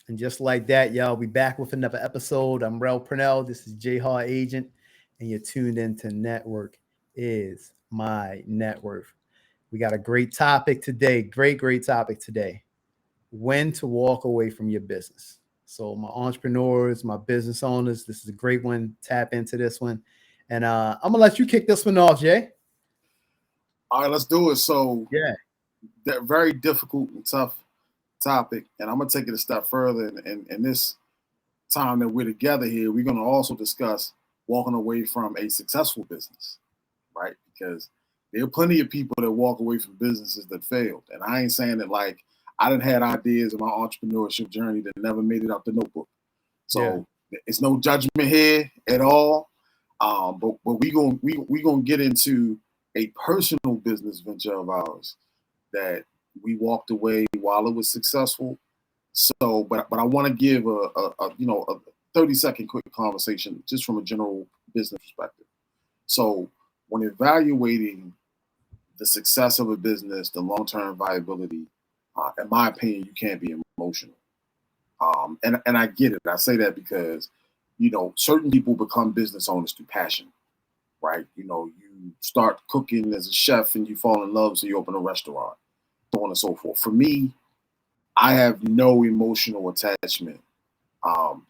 And just like that, y'all, we back with another episode. I'm Rel Purnell. This is J Hard Agent, and you're tuned into Network is My Net Worth. We got a great topic today. Great topic today. When to walk away from your business. So, my entrepreneurs, my business owners, this is a great one. Tap into this one. And I'm going to let you kick this one off, Jay. All right, let's do it. So, Yeah. that very difficult and tough topic, and I'm gonna take it a step further. In this time that we're together here, we're gonna also discuss walking away from a successful business, right? Because there are plenty of people that walk away from businesses that failed, and I ain't saying that like I didn't had ideas in my entrepreneurship journey that never made it up the notebook. Yeah. So it's no judgment here at all. But we gonna get into a personal business venture of ours that we walked away while it was successful. So, but I want to give a 30-second quick conversation just from a general business perspective. So, when evaluating the success of a business, the long-term viability, in my opinion, you can't be emotional. And I get it. I say that because certain people become business owners through passion, right? You start cooking as a chef and you fall in love, so you open a restaurant, so on and so forth. For me, I have no emotional attachment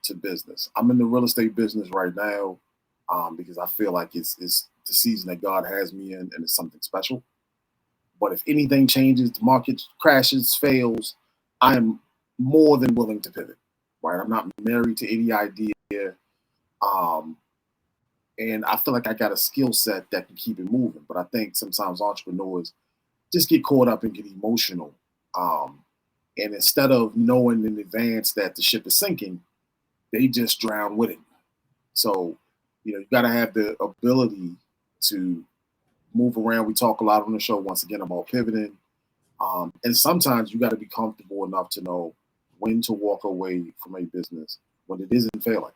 to business. I'm in the real estate business right now because I feel like it's the season that God has me in, and it's something special. But if anything changes, the market crashes, fails, I am more than willing to pivot. Right? I'm not married to any idea, um, and I feel like I got a skill set that can keep it moving. But I think sometimes entrepreneurs just get caught up and get emotional. Um, and instead of knowing in advance that the ship is sinking, they just drown with it. So, you got to have the ability to move around. We talk a lot on the show once again about pivoting, and sometimes you got to be comfortable enough to know when to walk away from a business when it isn't failing.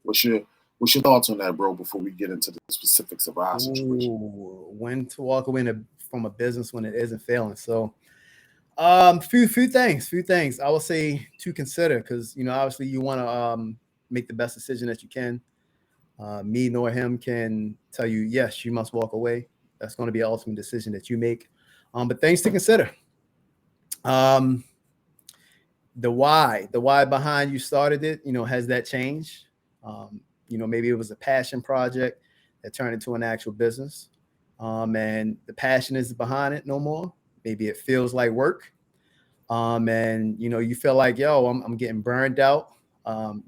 What's your What's your thoughts on that, bro? Before we get into the specifics of our situation. Ooh, when to walk away from a business when it isn't failing. So, few things I will say to consider because obviously you want to make the best decision that you can. Me nor him can tell you yes, you must walk away. That's going to be an ultimate decision that you make. But things to consider. Um, the why behind you started it. Has that changed? Um, maybe it was a passion project that turned into an actual business, and the passion is behind it no more. Maybe it feels like work, and you feel like I'm getting burned out, um,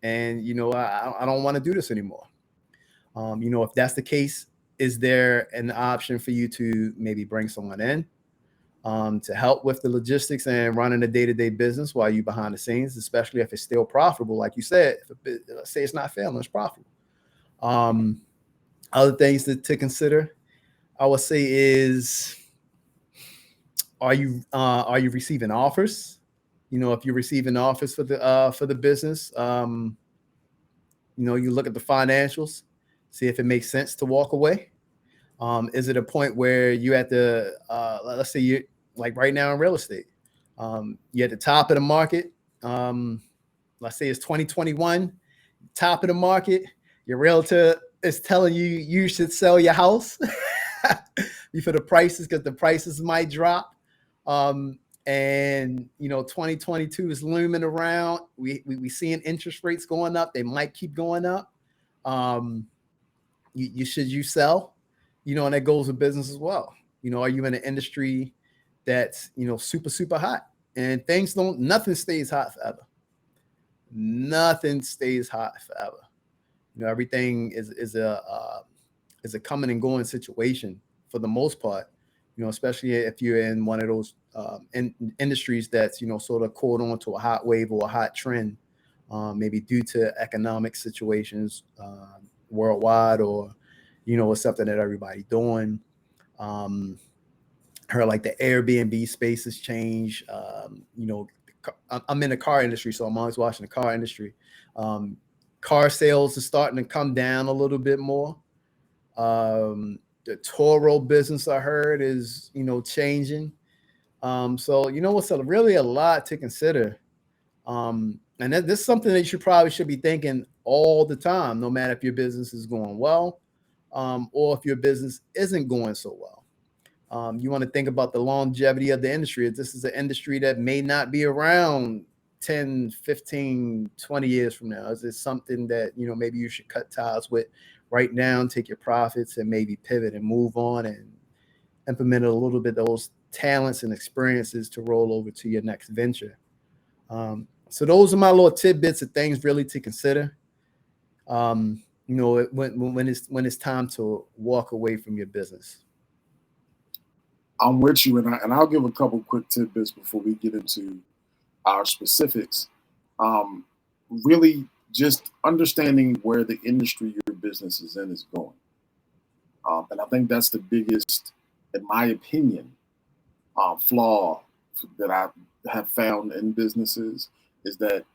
and I don't want to do this anymore. If that's the case, is there an option for you to maybe bring someone in to help with the logistics and running the day-to-day business while you behind the scenes, especially if it's still profitable, like you said. Let's say it's not failing, it's profitable. Um, Other things to consider, I would say, is are you receiving offers? If you're receiving offers for the business, you look at the financials, see if it makes sense to walk away. Is it a point where you at the let's say you like right now in real estate, you're at the top of the market. Let's say it's 2021, top of the market. Your realtor is telling you you should sell your house before the prices because the prices might drop. Um, and 2022 is looming around. We seeing interest rates going up. They might keep going up. Um, you sell, and that goes with business as well. Are you in an industry that's super hot and things don't nothing stays hot forever. Nothing stays hot forever. Everything is a coming and going situation for the most part. Especially if you're in one of those industries that's sort of caught on to a hot wave or a hot trend, maybe due to economic situations worldwide, or it's something that everybody doing. Um, Heard like the Airbnb space has changed. I'm in the car industry, so I'm always watching the car industry. Um, Car sales are starting to come down a little bit more. The Toro business I heard is changing. So what's really a lot to consider. And this is something that you probably should be thinking all the time, no matter if your business is going well, or if your business isn't going so well. You want to think about the longevity of the industry. This is an industry that may not be around 10, 15, 20 years from now. Is it something that, maybe you should cut ties with right now and take your profits and maybe pivot and move on and implement a little bit of those talents and experiences to roll over to your next venture? So those are my little tidbits of things really to consider. When it's time to walk away from your business. I'm with you, and I'll give a couple quick tidbits before we get into our specifics. Um, Really, just understanding where the industry your business is in is going, and I think that's the biggest, in my opinion, flaw that I have found in businesses is that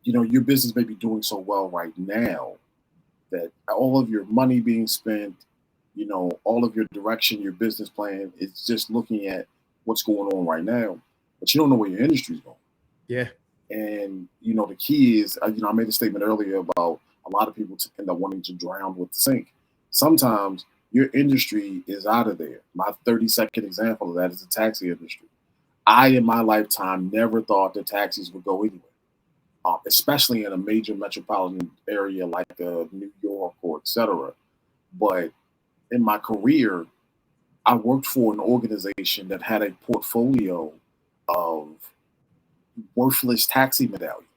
your business may be doing so well right now that all of your money being spent, all of your direction, your business plan is just looking at what's going on right now, but you don't know where your industry is going. Yeah. And the key is, I made a statement earlier about a lot of people end up wanting to drown with the sink. Sometimes your industry is out of there. My 30-second example of that is the taxi industry. I, in my lifetime, never thought that taxis would go anywhere, especially in a major metropolitan area like New York or etc. But in my career, I worked for an organization that had a portfolio of worthless taxi medallions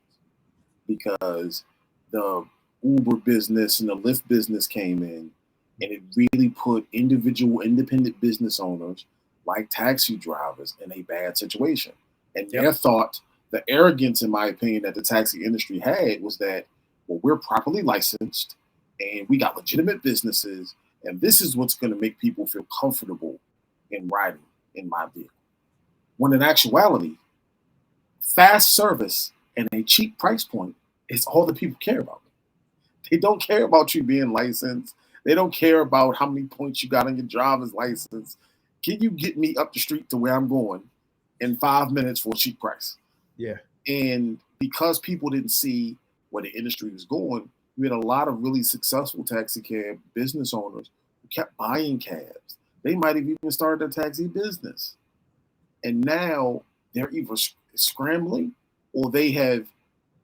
because the Uber business and the Lyft business came in, and it really put individual independent business owners like taxi drivers in a bad situation. And Yep. their thought, the arrogance, in my opinion, that the taxi industry had was that, well, we're properly licensed and we got legitimate businesses, and this is what's going to make people feel comfortable in riding in my vehicle. When in actuality, fast service and a cheap price point is all that people care about. They don't care about you being licensed. They don't care about how many points you got on your driver's license. Can you get me up the street to where I'm going in 5 minutes for a cheap price? Yeah. And because people didn't see where the industry was going, we had a lot of really successful taxi cab business owners who kept buying cabs. They might have even started a taxi business. And now they're either scrambling or they have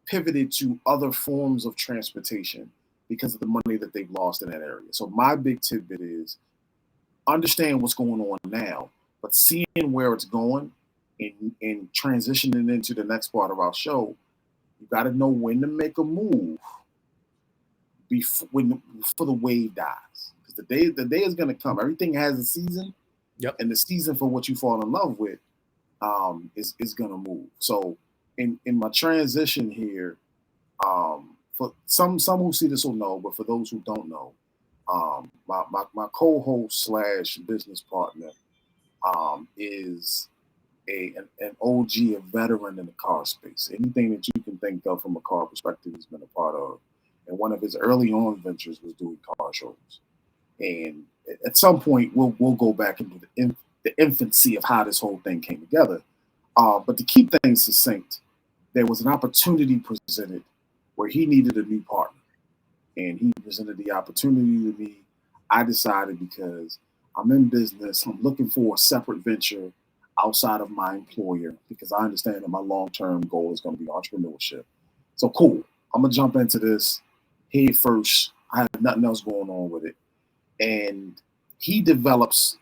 pivoted to other forms of transportation because of the money that they've lost in that area. So my big tidbit is understand what's going on now, but seeing where it's going and transitioning into the next part of our show, you got to know when to make a move before the wave dies. Because the day is going to come. Everything has a season. Yep. And the season for what you fall in love with is going to move. So in my transition here, for some who see this will know, but for those who don't know, my co-host slash business partner is an OG, a veteran in the car space. Anything that you can think of from a car perspective, he's been a part of. And one of his early on ventures was doing car shows. And at some point, we'll go back into the infancy of how this whole thing came together. But to keep things succinct, there was an opportunity presented where he needed a new partner. And he presented the opportunity to me. I decided because I'm in business, I'm looking for a separate venture outside of my employer because I understand that my long-term goal is going to be entrepreneurship. So cool, I'm going to jump into this head first. I have nothing else going on with it. And he develops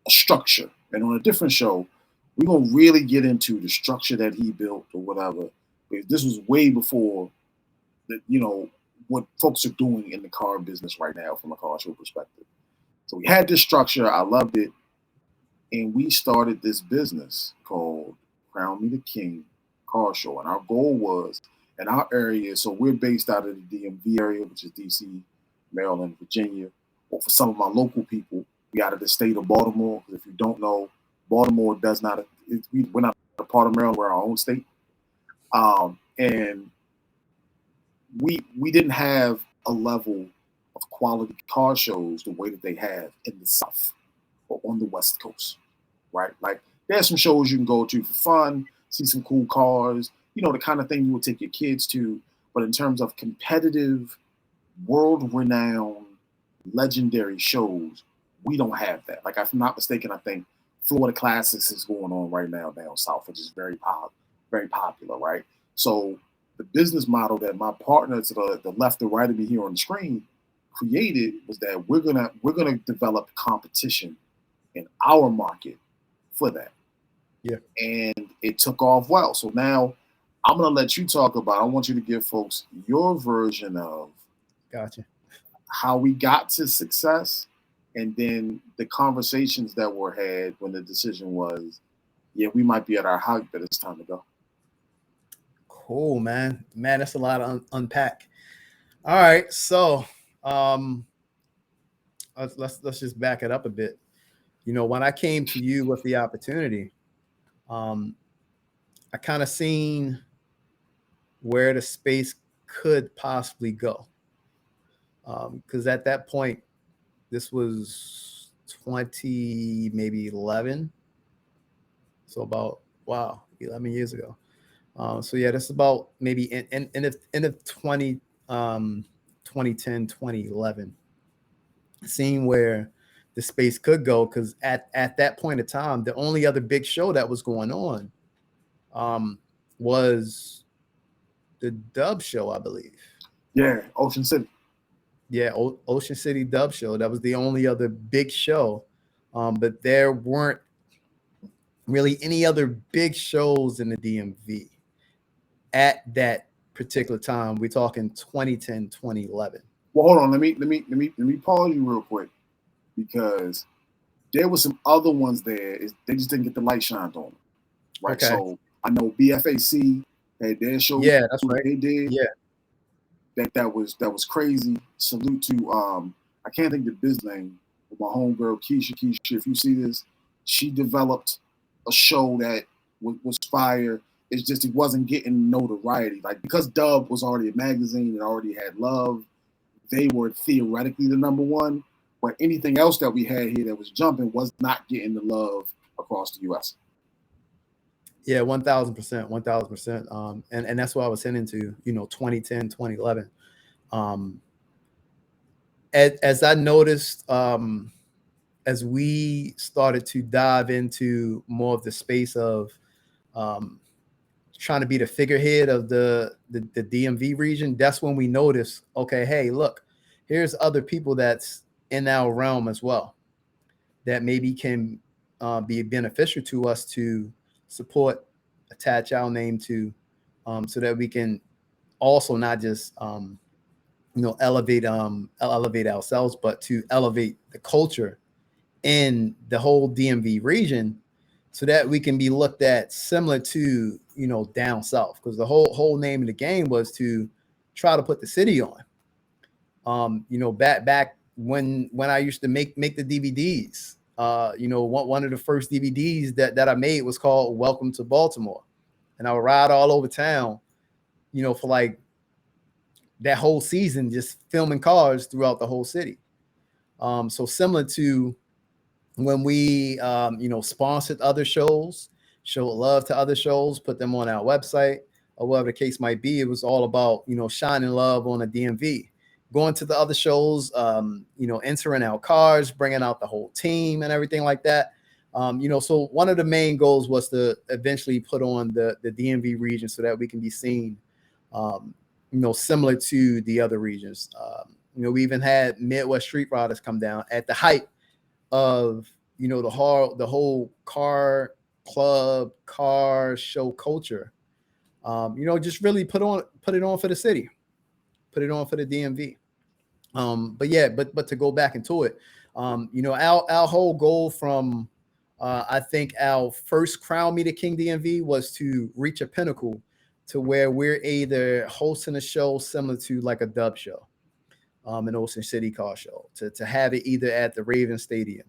a structure. And on a different show, we're going to really get into the structure that he built or whatever. Because this was way before what folks are doing in the car business right now from a car show perspective. So we had this structure. I loved it. And we started this business called Crown Me the King Car Show. And our goal was in our area, so we're based out of the DMV area, which is DC, Maryland, Virginia. Or for some of my local people, we out of the state of Baltimore. If you don't know, Baltimore does not, we're not a part of Maryland, we're our own state. And we didn't have a level of quality car shows the way that they have in the South or on the West Coast, right? Like there's some shows you can go to for fun, see some cool cars, the kind of thing you would take your kids to. But in terms of competitive, world-renowned, legendary shows, we don't have that. Like, if I'm not mistaken, I think Florida Classics is going on right now down south, which is very popular, right? So the business model that my partner to the left or right of me here on the screen created was that we're gonna develop competition in our market for that. Yeah. And it took off well. So now I'm gonna let you talk about. I want you to give folks your version of Gotcha. how we got to success, and then the conversations that were had when the decision was, yeah, we might be at our height, but it's time to go. Cool, man. Man, that's a lot to unpack. All right, so let's just back it up a bit. When I came to you with the opportunity, I kind of seen where the space could possibly go. Because at that point, this was 20, maybe 11. So about, wow, 11 years ago. So yeah, that's about maybe in of 2010, 2011, seeing where the space could go. Because at that point of time, the only other big show that was going on was the Dub Show, I believe. Yeah, Ocean City. Yeah, Ocean City Dub Show. That was the only other big show. But there weren't really any other big shows in the DMV at that particular time. We're talking 2010, 2011. Well, hold on. Let me pause you real quick, because there were some other ones there. They just didn't get the light shined on them, right? Okay. So I know BFAC had their show. Yeah, that's right. They did. Yeah. That was crazy. Salute to I can't think of the biz name, but my homegirl Keisha. If you see this, she developed a show that was fire. It's just it wasn't getting notoriety. Like, because Dub was already a magazine and already had love, they were theoretically the number one. But anything else that we had here that was jumping was not getting the love across the U.S. Yeah, 1,000%, 1,000%. And that's what I was heading to, 2010, 2011. As I noticed, as we started to dive into more of the space of trying to be the figurehead of the DMV region, that's when we noticed, okay, hey, look, here's other people that's in our realm as well that maybe can be beneficial to us to support, attach our name to, so that we can also not just elevate ourselves, but to elevate the culture in the whole DMV region, so that we can be looked at similar to down south. Because the whole name of the game was to try to put the city on. Back when I used to make the DVDs. One of the first DVDs that I made was called Welcome to Baltimore. And I would ride all over town, for like that whole season, just filming cars throughout the whole city. So similar to when we, sponsored other shows, showed love to other shows, put them on our website or whatever the case might be. It was all about, shining love on the DMV. Going to the other shows, entering our cars, bringing out the whole team and everything like that. So one of the main goals was to eventually put on the DMV region so that we can be seen, similar to the other regions. We even had Midwest Street Riders come down at the height of, the whole car club, car show culture. Just really put it on for the city. Put it on for the DMV. But to go back into it, our whole goal from I think our first Crown Meet the King DMV was to reach a pinnacle to where we're either hosting a show similar to like a Dub Show, an Ocean City car show, to have it either at the Raven Stadium,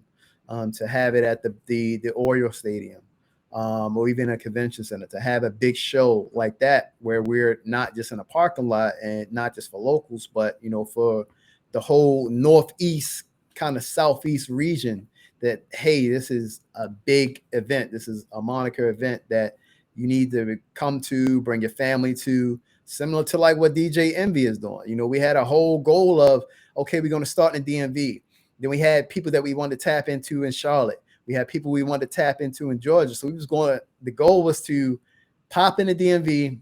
to have it at the Oriole Stadium, or even a convention center, to have a big show like that where we're not just in a parking lot and not just for locals, but for the whole Northeast, kind of Southeast region, that hey, this is a big event. This is a moniker event that you need to come to, bring your family to, similar to like what DJ Envy is doing. You know, we had a whole goal of, okay, we're going to start in DMV. Then we had people that we wanted to tap into in Charlotte. We had people we wanted to tap into in Georgia. So we was going, the goal was to pop in the DMV.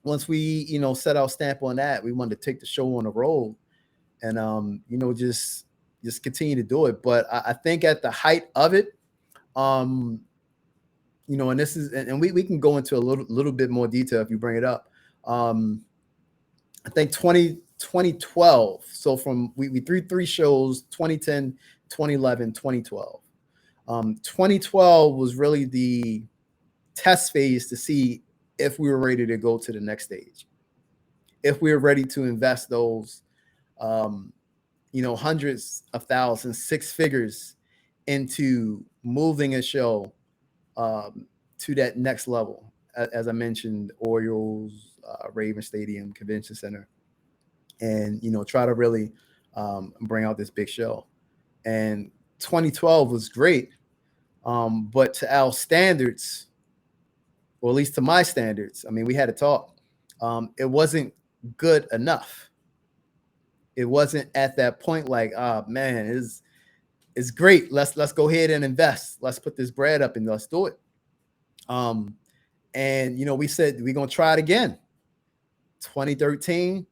Once we, you know, set our stamp on that, we wanted to take the show on the road and, you know, just continue to do it. But I think at the height of it, you know, and this is, and we can go into a little bit more detail if you bring it up. I think 2012. So from we threw 3 shows, 2010, 2011, 2012. 2012 was really the test phase to see if we were ready to go to the next stage, if we were ready to invest those, you know, hundreds of thousands, 6 figures into moving a show to that next level. As I mentioned, Orioles, Raven Stadium, Convention Center, and, you know, try to really bring out this big show. And 2012 was great, but to our standards, or at least to my standards, I mean, we had to talk. It wasn't good enough. It wasn't at that point like, man, it's great. Let's go ahead and invest. Let's put this bread up and let's do it. And, you know, we said we're going to try it again. 2013,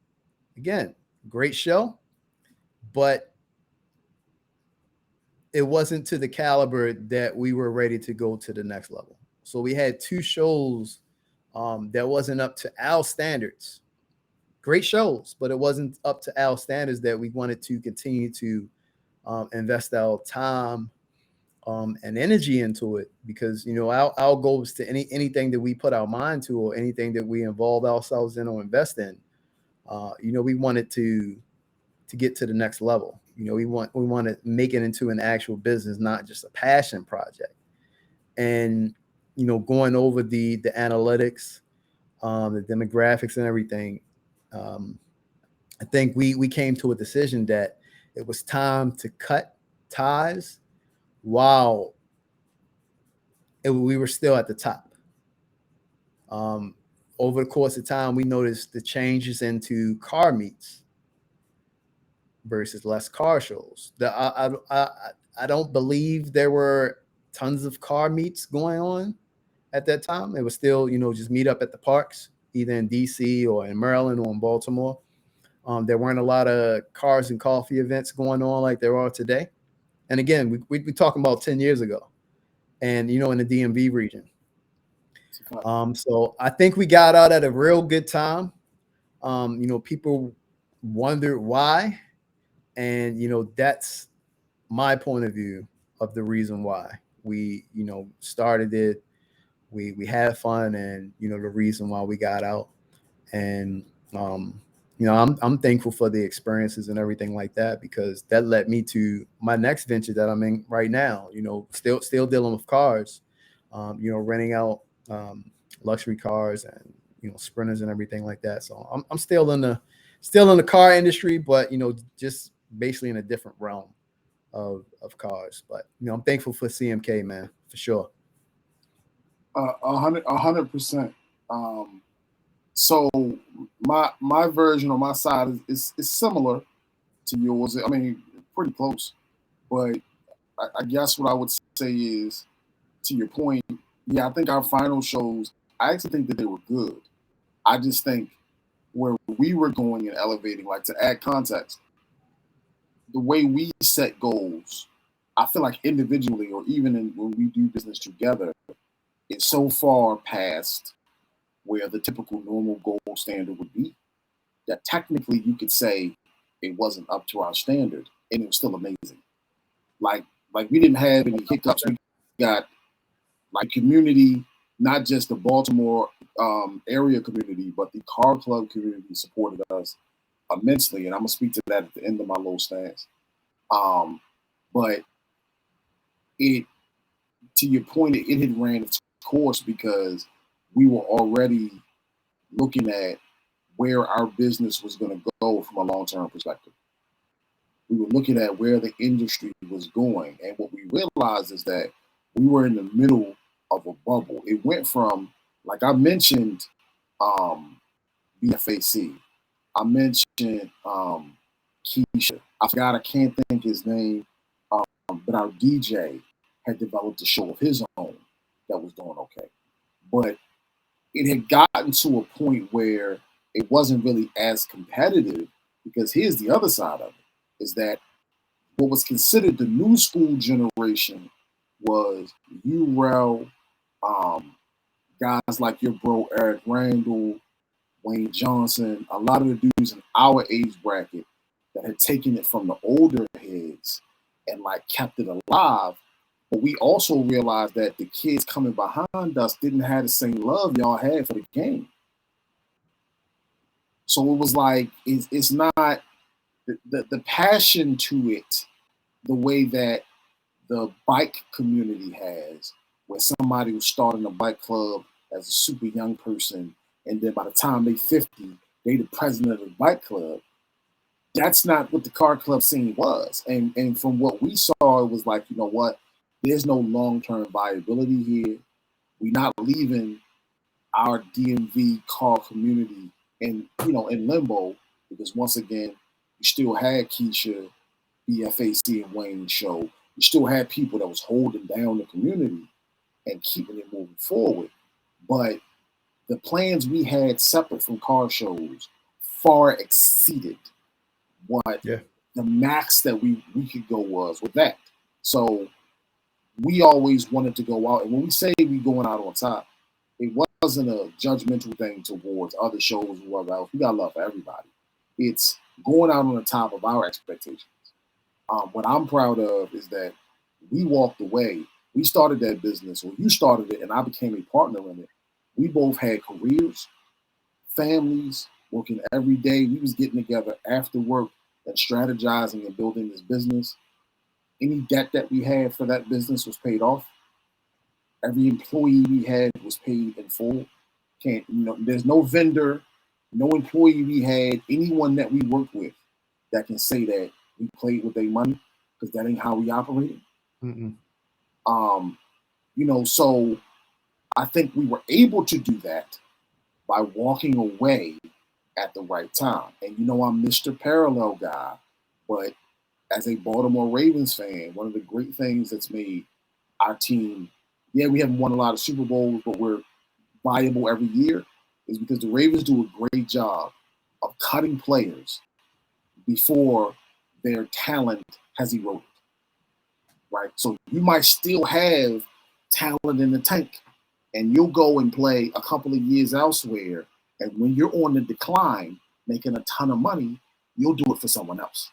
again, great show, but it wasn't to the caliber that we were ready to go to the next level. So we had 2 shows that wasn't up to our standards. Great shows, but it wasn't up to our standards that we wanted to continue to invest our time and energy into it, because, you know, our goal is to anything that we put our mind to, or anything that we involve ourselves in or invest in, you know, we wanted to get to the next level. You know, we want to make it into an actual business, not just a passion project. And, you know, going over the analytics, the demographics and everything, I think we came to a decision that it was time to cut ties while we were still at the top. Over the course of time, we noticed the changes into car meets versus less car shows. I don't believe there were tons of car meets going on at that time. It was still, you know, just meet up at the parks, either in DC or in Maryland or in Baltimore. There weren't a lot of cars and coffee events going on like there are today. And again, we're talking about 10 years ago, and, you know, in the DMV region. So I think we got out at a real good time. You know, people wondered why. And, you know, that's my point of view of the reason why we, you know, started it. We had fun, and, you know, the reason why we got out. And, you know, I'm thankful for the experiences and everything like that, because that led me to my next venture that I'm in right now, you know, still dealing with cars, you know, renting out luxury cars and, you know, Sprinters and everything like that. So I'm still in the car industry, but, you know, just basically in a different realm of cars. But, you know, I'm thankful for CMK, man, for sure. 100%. So my version on my side is similar to yours. I mean, pretty close. But I guess what I would say is, to your point, yeah, I think our final shows, I actually think that they were good. I just think where we were going and elevating, like, to add context, the way we set goals, I feel like individually, or even when we do business together, it's so far past where the typical normal goal standard would be, that technically you could say it wasn't up to our standard, and it was still amazing. Like we didn't have any hiccups. We got, like, community, not just the Baltimore area community, but the car club community supported us immensely, and I'm gonna speak to that at the end of my little stance. But it, to your point, it had ran its course, because we were already looking at where our business was going to go from a long-term perspective. We were looking at where the industry was going, and what we realized is that we were in the middle of a bubble. It went from Like I mentioned, BFAC. I mentioned Keisha. I can't think his name, but our DJ had developed a show of his own that was doing okay. But it had gotten to a point where it wasn't really as competitive because here's the other side of it is that what was considered the new school generation was UREL, guys like your bro Eric Randall, Wayne Johnson, a lot of the dudes in our age bracket that had taken it from the older heads and like kept it alive. But we also realized that the kids coming behind us didn't have the same love y'all had for the game. So it was like it's not the passion to it the way that the bike community has, where somebody was starting a bike club as a super young person, and then by the time they 50, they the president of the bike club. That's not what the car club scene was. And from what we saw, it was like, you know what, there's no long-term viability here. We're not leaving our DMV car community in limbo, because once again, you still had Keisha, BFAC, and Wayne show. You still had people that was holding down the community and keeping it moving forward. But the plans we had separate from car shows far exceeded what the max that we could go was with that. So we always wanted to go out. And when we say we going out on top, it wasn't a judgmental thing towards other shows or whatever else. We got love for everybody. It's going out on the top of our expectations. What I'm proud of is that we walked away. We started that business, or you started it, and I became a partner in it. We both had careers, families, working every day. We was getting together after work and strategizing and building this business. Any debt that we had for that business was paid off. Every employee we had was paid in full. There's no vendor, no employee we had, anyone that we worked with that can say that we played with their money, because that ain't how we operated. So I think we were able to do that by walking away at the right time. And I'm Mr. Parallel guy, but as a Baltimore Ravens fan, one of the great things that's made our team, we haven't won a lot of Super Bowls, but we're viable every year, is because the Ravens do a great job of cutting players before their talent has eroded, right? So you might still have talent in the tank, and you'll go and play a couple of years elsewhere, and when you're on the decline, making a ton of money, you'll do it for someone else.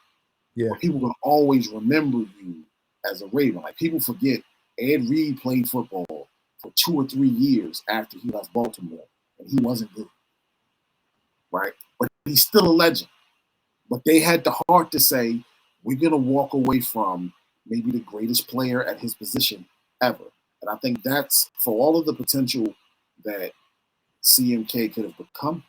Yeah. But people are going to always remember you as a Raven. Like, people forget Ed Reed played football for 2 or 3 years after he left Baltimore, and he wasn't good, right? But he's still a legend. But they had the heart to say, we're going to walk away from maybe the greatest player at his position ever. And I think that's, for all of the potential that CMK could have become,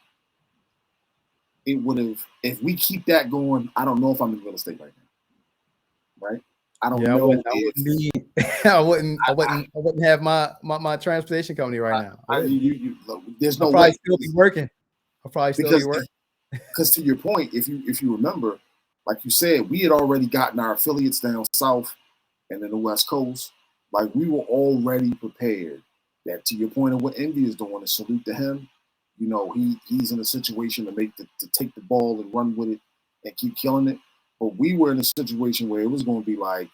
it would have, if we keep that going, I don't know if I'm in real estate right now, right? I don't know. I wouldn't have my transportation company right now. There's no I'll probably way. still be working. Because to your point, if you remember, like you said, we had already gotten our affiliates down south and in the West Coast. Like, we were already prepared. That, to your point of what Envy is doing, is salute to him. He's in a situation to take the ball and run with it and keep killing it. But we were in a situation where it was going to be like,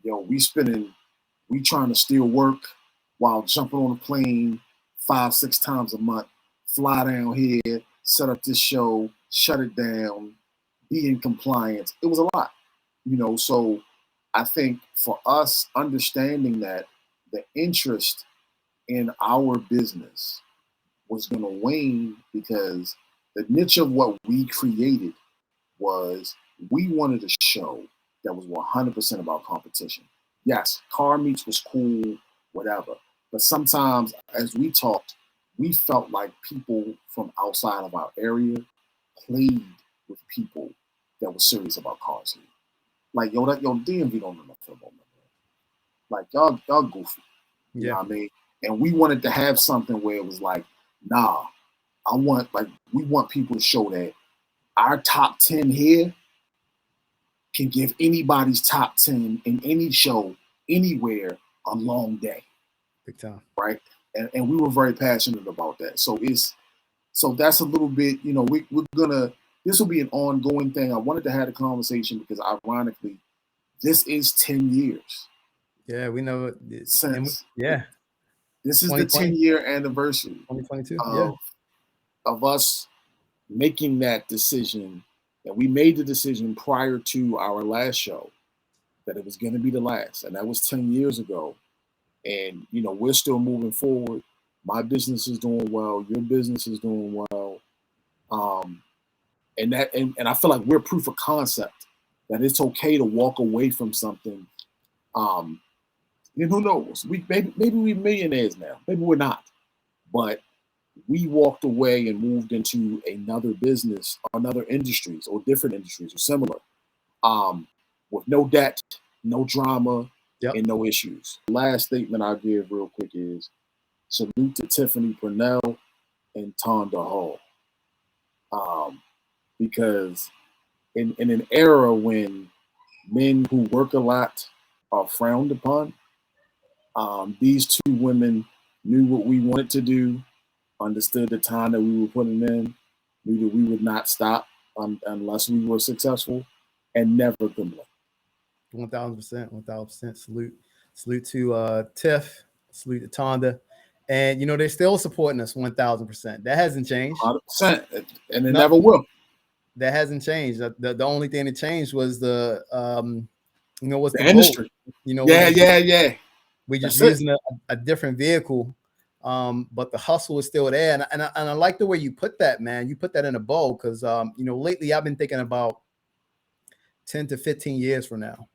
we trying to still work while jumping on a plane 5-6 times a month, fly down here, set up this show, shut it down, be in compliance. It was a lot, so I think for us, understanding that the interest in our business was going to wane, because the niche of what we created was, we wanted a show that was 100% about competition. Yes, car meets was cool, whatever. But sometimes, as we talked, we felt like people from outside of our area played with people that were serious about cars here. Like, DMV don't know nothing about that. Like, y'all goofy. You know what I mean? And we wanted to have something where it was like, nah, we want people to show that our top 10 here can give anybody's top 10 in any show, anywhere, a long day. Big time. Right. And we were very passionate about that. So that's a little bit, this will be an ongoing thing. I wanted to have a conversation because ironically, this is 10 years. Yeah, we know since. Yeah. This is the 10-year anniversary 2022 of us making that decision. And we made the decision prior to our last show that it was going to be the last. And that was 10 years ago. And, we're still moving forward. My business is doing well. Your business is doing well. And I feel like we're proof of concept that it's okay to walk away from something. And who knows? Maybe we're millionaires now. Maybe we're not. But we walked away and moved into another business, or another industries, or different industries, or similar, with no debt, no drama, and no issues. Last statement I'll give real quick is salute to Tiffany Purnell and Tonda Hall. Because in an era when men who work a lot are frowned upon, these two women knew what we wanted to do, understood the time that we were putting in, knew that we would not stop unless we were successful, and never complain. 1,000%. Salute to Tiff. Salute to Tonda. And, they're still supporting us 1,000%. That hasn't changed. 100%. And it never will. That hasn't changed. The only thing that changed was the industry. Yeah. We just using a different vehicle, but the hustle is still there. And I like the way you put that, man. You put that in a bowl because, lately I've been thinking about 10 to 15 years from now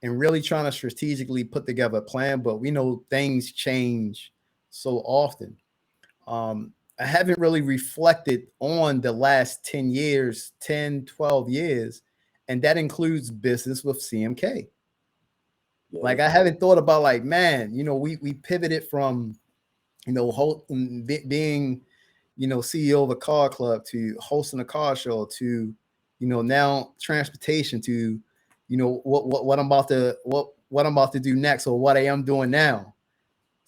and really trying to strategically put together a plan. But we know things change so often. I haven't really reflected on the last 10 years, 10, 12 years, and that includes business with CMK. Yeah. Like I haven't thought about like, man, we pivoted from, being, CEO of a car club to hosting a car show to, now transportation to, what I'm about to do next or what I am doing now.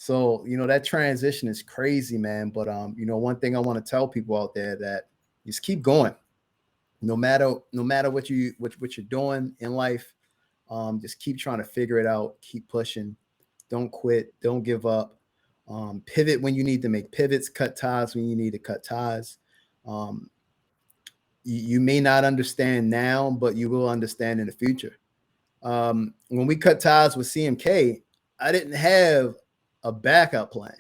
So, that transition is crazy, man. But, one thing I want to tell people out there that just keep going, no matter what you're doing in life. Just keep trying to figure it out. Keep pushing. Don't quit. Don't give up. Pivot when you need to make pivots. Cut ties when you need to cut ties. You may not understand now, but you will understand in the future. When we cut ties with CMK, I didn't have a backup plan.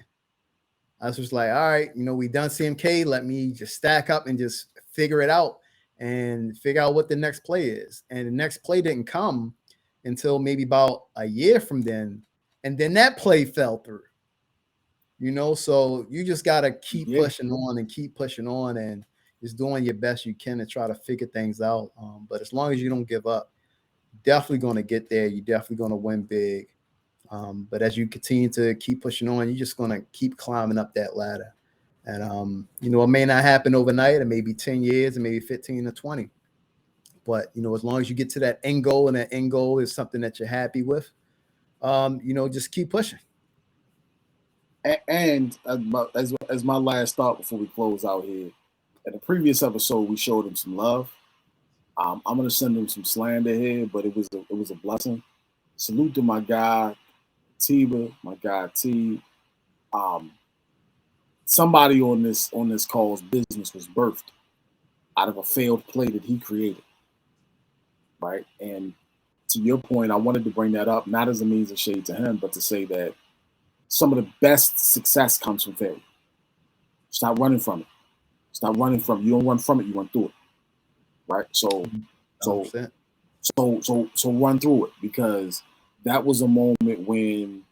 I was just like, all right, we done CMK. Let me just stack up and just figure it out and figure out what the next play is. And the next play didn't come until maybe about a year from then. And then that play fell through, so you just got to keep pushing on and keep pushing on and just doing your best you can to try to figure things out. But as long as you don't give up, definitely going to get there. You're definitely going to win big. But as you continue to keep pushing on, you're just going to keep climbing up that ladder. And, it may not happen overnight. It may be 10 years and maybe 15 or 20. But, as long as you get to that end goal and that end goal is something that you're happy with, just keep pushing. And as my last thought before we close out here, in the previous episode, we showed him some love. I'm going to send him some slander here, but it was a blessing. Salute to my guy, Tiba, my guy T. Somebody on this call's business was birthed out of a failed play that he created, right? And to your point, I wanted to bring that up, not as a means of shade to him, but to say that some of the best success comes from failure. Stop running from it. Stop running from it. You don't run from it, you run through it, right? So run through it, because that was a moment when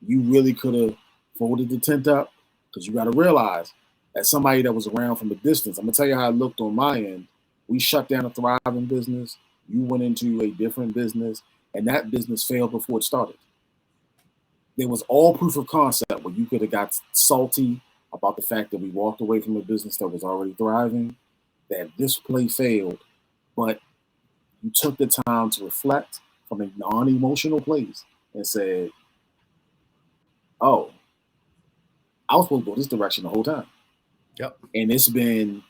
you really could have folded the tent up, because you got to realize, as somebody that was around from a distance, I'm going to tell you how it looked on my end. We shut down a thriving business. You went into a different business, and that business failed before it started. there was all proof of concept where you could have got salty about the fact that we walked away from a business that was already thriving, that this play failed, but you took the time to reflect from a non-emotional place and said, oh, I was supposed to go this direction the whole time. Yep. And it's been,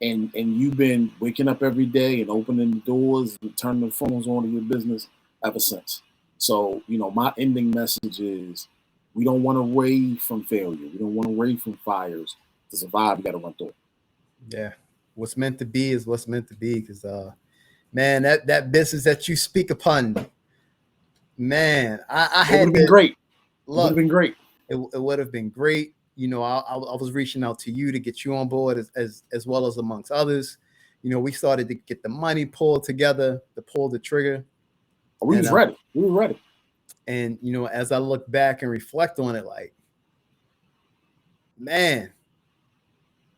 and you've been waking up every day and opening the doors and turning the phones on to your business ever since. So, you know, my ending message is we don't want to rave from failure. We don't want to rave from fires. To survive, you got to run through it. Yeah. What's meant to be is what's meant to be. Because, man, that business that you speak upon, man, I had would have been great. Look, it would have been great. It would have been great. You know, I was reaching out to you to get you on board as well as amongst others. You know, we started to get the money pulled together to pull the trigger. We was ready. We were ready. And, you know, as I look back and reflect on it, like, man,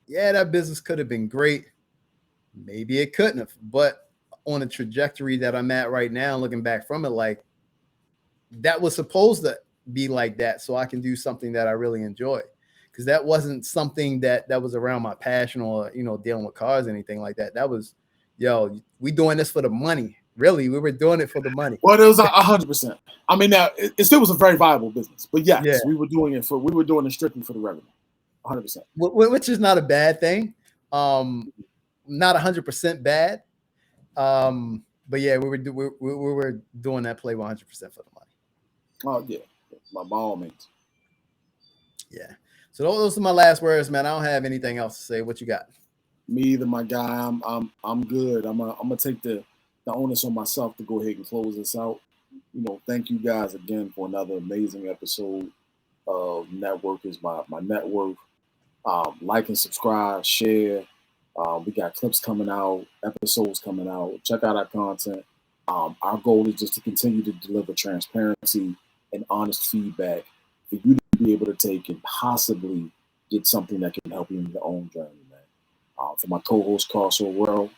yeah, that business could have been great. Maybe it couldn't have. But on the trajectory that I'm at right now, looking back from it, like, that was supposed to be like that so I can do something that I really enjoy. Because that wasn't something that was around my passion or, you know, dealing with cars or anything like that. That was, yo, we doing this for the money. Really, we were doing it for the money. Well, it was 100%. I mean, now it still was a very viable business, but yes, we were doing it strictly for the revenue, 100%. Which is not a bad thing. Not 100% bad. But yeah, we were doing that play 100% for the money. Oh yeah, by all means. Yeah. So those are my last words, man. I don't have anything else to say. What you got? Me either, my guy. I'm good. I'm gonna take the onus on myself to go ahead and close this out. You know, thank you guys again for another amazing episode of Network is my network. Like and subscribe, share. We got clips coming out, episodes coming out. Check out our content. Our goal is just to continue to deliver transparency and honest feedback for you to be able to take and possibly get something that can help you in your own journey, man. For my co-host, Carl World,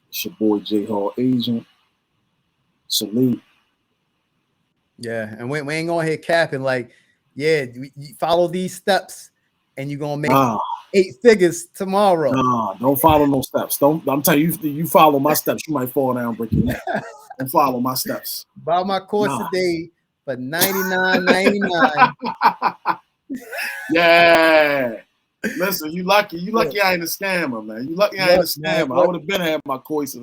it's your boy, J Hall Agent. Salute. Yeah, and we ain't going to hit capping like, yeah, you follow these steps and you're going to make 8 figures tomorrow. Nah, don't follow no steps. I'm telling you, you follow my steps, you might fall down and break your neck. Don't follow my steps. Buy my course today for $99.99. Yeah. Listen, you lucky I ain't a scammer, man. You lucky I ain't a scammer. I would have been having my courses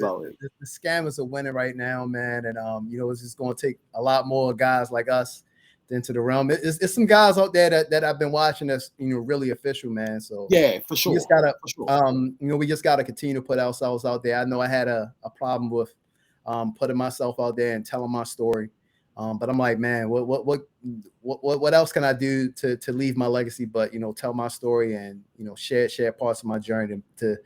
out here. The scammers are winning right now, man. And you know, it's just gonna take a lot more guys like us into the realm. It's some guys out there that I've been watching that's, you know, really official, man. So yeah, for sure. We just gotta you know, we just gotta continue to put ourselves out there. I know I had a problem with putting myself out there and telling my story. But I'm like, man, what else can I do to leave my legacy? But, you know, tell my story and, you know, share parts of my journey to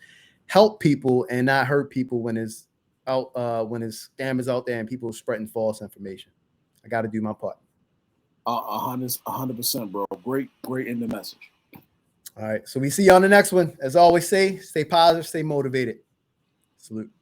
help people and not hurt people when it's when it's scammers out there and people spreading false information. I got to do my part. 100%, bro. Great in the message. All right. So we see you on the next one. As I always say, stay positive, stay motivated. Salute.